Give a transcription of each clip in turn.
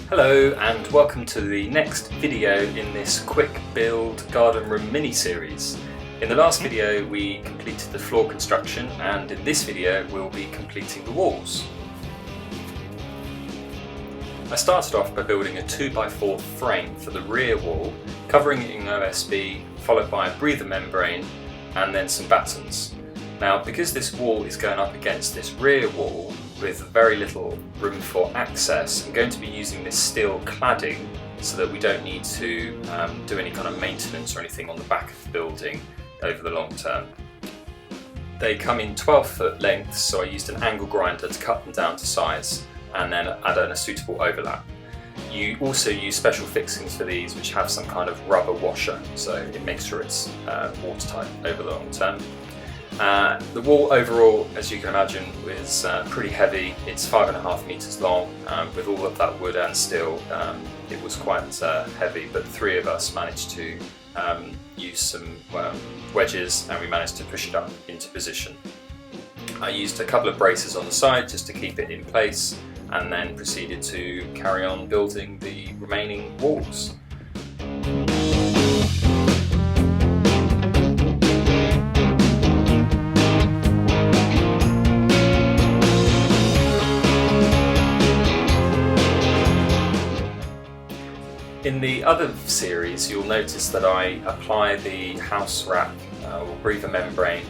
Hello and welcome to the next video in this quick build garden room mini series. In the last video we completed the floor construction, and in this video we'll be completing the walls. I started off by building a 2x4 frame for the rear wall, covering it in OSB, followed by a breather membrane and then some battens. Now, because this wall is going up against this rear wall with very little room for access, I'm going to be using this steel cladding so that we don't need to do any kind of maintenance or anything on the back of the building over the long term. They come in 12-foot lengths, so I used an angle grinder to cut them down to size and then add on a suitable overlap. You also use special fixings for these which have some kind of rubber washer, so it makes sure it's watertight over the long term. The wall overall, as you can imagine, is pretty heavy. It's 5.5 meters long. With all of that wood and steel, it was quite heavy, but three of us managed to use some wedges and we managed to push it up into position. I used a couple of braces on the side just to keep it in place, and then proceeded to carry on building the remaining walls. In the other series, you'll notice that I apply the house wrap or breather membrane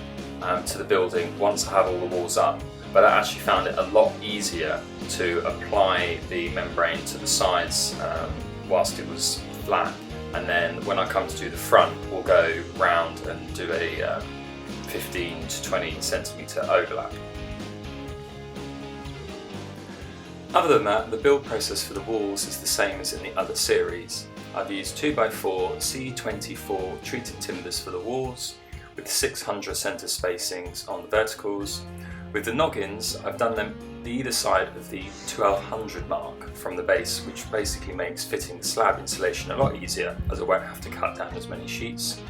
to the building once I have all the walls up, but I actually found it a lot easier to apply the membrane to the sides whilst it was flat, and then when I come to do the front, we'll go round and do a 15 to 20 centimetre overlap. Other than that, the build process for the walls is the same as in the other series. I've used 2x4 C24 treated timbers for the walls, with 600 centre spacings on the verticals. With the noggins, I've done them either side of the 1200 mark from the base, which basically makes fitting the slab insulation a lot easier, as I won't have to cut down as many sheets.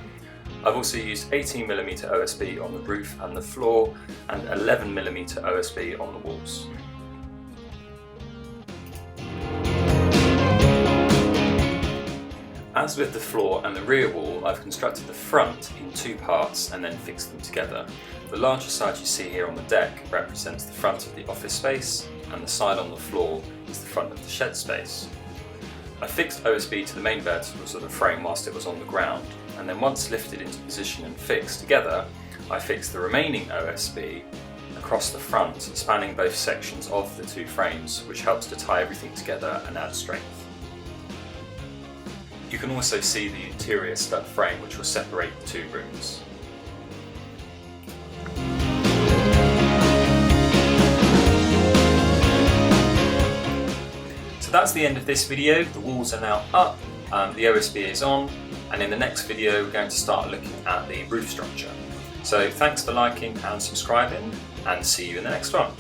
I've also used 18mm OSB on the roof and the floor, and 11mm OSB on the walls. As with the floor and the rear wall, I've constructed the front in two parts and then fixed them together. The larger side you see here on the deck represents the front of the office space, and the side on the floor is the front of the shed space. I fixed OSB to the main verticals of the frame whilst it was on the ground, and then once lifted into position and fixed together, I fixed the remaining OSB across the front, spanning both sections of the two frames, which helps to tie everything together and add strength. You can also see the interior stud frame which will separate the two rooms. So that's the end of this video. The walls are now up, the OSB is on, and in the next video we're going to start looking at the roof structure. So thanks for liking and subscribing, and see you in the next one.